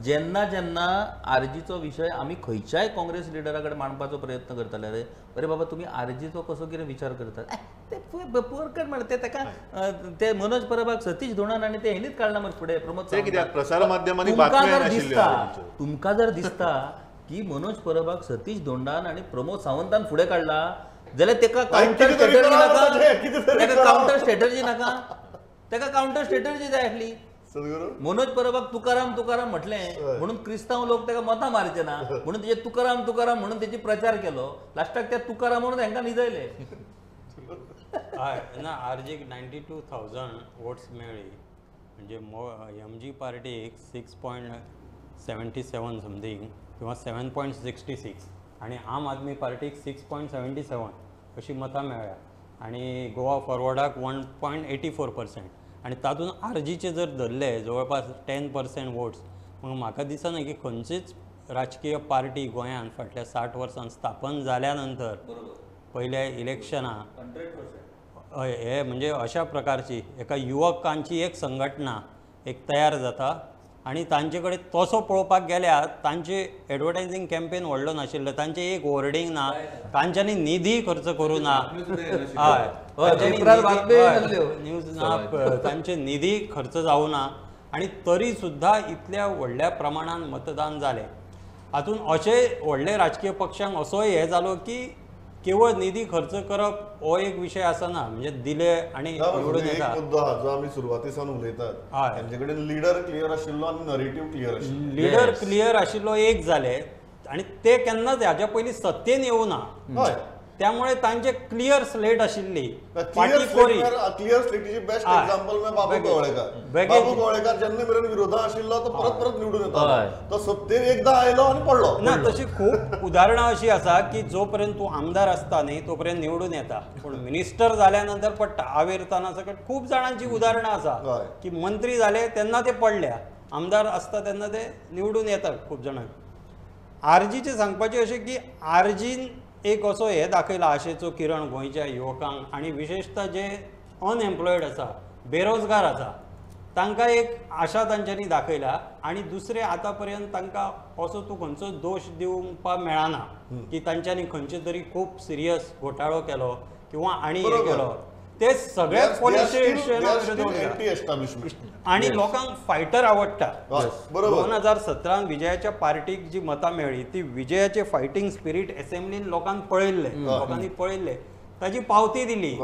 जेन्ना जेन्ना आरजीचो विशय आमी खंयच्याय काँग्रेस लिडराकडे मांडपाचो प्रयत्न करताले अरे बाबा तुम्ही आरजीचो कसो कितें विचार करतात ते पुरकट म्हण ते ताका ते मनोज परबाक सतीश धोंडान आनी ते हेणीच काडला मरे फुडें प्रमोद ते कित्याक प्रसार माध्यमांनी बातम्यो नाशिल्ल्यो तुमकां जर दिसता की मनोज परबाक सतीश धोंडान आनी प्रमोद सावंतान फुडें काडला जाल्यार तेका काउंटर स्ट्रॅटर्जी नाका तेका काउंटर स्ट्रॅटर्जी नाका तेका काउंटर स्ट्रॅटर्जी जाय आसली मनोज परबाक तुकाराम तुकाराम म्हटलें म्हणून क्रिस्तांव लोक ताका मतां मारचे ना म्हणून तेजे तुकाराम तुकाराम म्हणून तेची प्रचार केलो लास्टाक त्या तुकाराम म्हणून हांकां न्हिदयले ना आरजीक 92,000 वोट्स मेळ्ळी म्हणजे एमजी पार्टीक 6.77 समथींग किंवा 7.66 आणि आम आदमी पार्टीक 6.77 अशी मतां मेळ्ळ्या आणि गोवा फॉरवर्डाक 1.84% आणि तातूंत आरजीचे जर धरले जवळपास 10% वोट्स मग म्हाका दिसना की खंयचीच राजकीय पार्टी गोंयांत फाटल्या 60 वर्सां स्थापन जाल्या नंतर पयल्या इलेक्शनाक हे म्हणजे अशा प्रकारची एका युवकांची एक संघटना एक तयार जाता आणि तांचे कडेन तसो पळोवपाक गेल्यार तांचे एडवर्टायझींग कॅम्पेन व्हडलो नाशिल्लो तांचे एक होर्डिंग ना तांच्यांनी निधी खर्च करूं ना हय न्यूज ना तांचे निधी खर्च जावं ना आणि तरी सुद्धा इतल्या व्हडल्या प्रमाणात मतदान जालें हातूंत अशे व्हडले राजकीय पक्षांक असोय हे जालो की केवळ निधी खर्च करप हो एक विषय आसना म्हणजे दिले आणि निवडून येता जो आमी सुरवातेसान उलयतात तांचे कडेन लीडर क्लियर आशिल्लो आनी नरेटिव्ह क्लियर आशिल्लो लीडर क्लियर आशिल्लो एक जाले आणि ते केन्नाच हाच्या पयलीं सत्तेन येवं ना त्यामुळे तांचे क्लियर स्लेट आशिल्ली क्लियर स्लेटीची बेस्ट एक्झाम्पल म्हणजे बाबू कवळेकर जेन्ना मेरेन विरोधा आशिल्लो तो परत परत निवडून येता तो सत्तेन एकदां आयलो आनी पडलो ना तशी खूब उदाहरणां अशी आसा की जोपर्यंत तूं आमदार आसता न्ही तोपर्यंत निवडून येता पूण मिनिस्टर जाल्या नंतर पडटा आवेरताना सकट खूब जाणांची उदाहरणां आसा की मंत्री जाले तेन्ना ते पडल्या आमदार आसता तेन्ना ते निवडून येतात खूब जाणांक आरजीचें सांगपाचें अशें की आरजीन एक असो हे दाखयला आशेचो किरण गोंयच्या युवकांक आणि विशेषतः जे अनएम्प्लॉयड आसा बेरोजगार आसा तांकां एक आशा तांच्यांनी दाखयला आणि दुसरे आतां पर्यंत तांकां असो तूं खंयचो दोश दिवपाक मेळना की तांच्यांनी खंयचे तरी खूब सिरियस घोटाळो केलो किंवा आनी हे केलो ते सगळ्याच आणि लोकांक फायटर आवडटा 2017 विजयाच्या पार्टीक जी मतां मेळ्ळी ती विजयाचे फायटींग स्पिरीट असेंब्लीन लोकांनी पळयल्ले ताची पावती दिली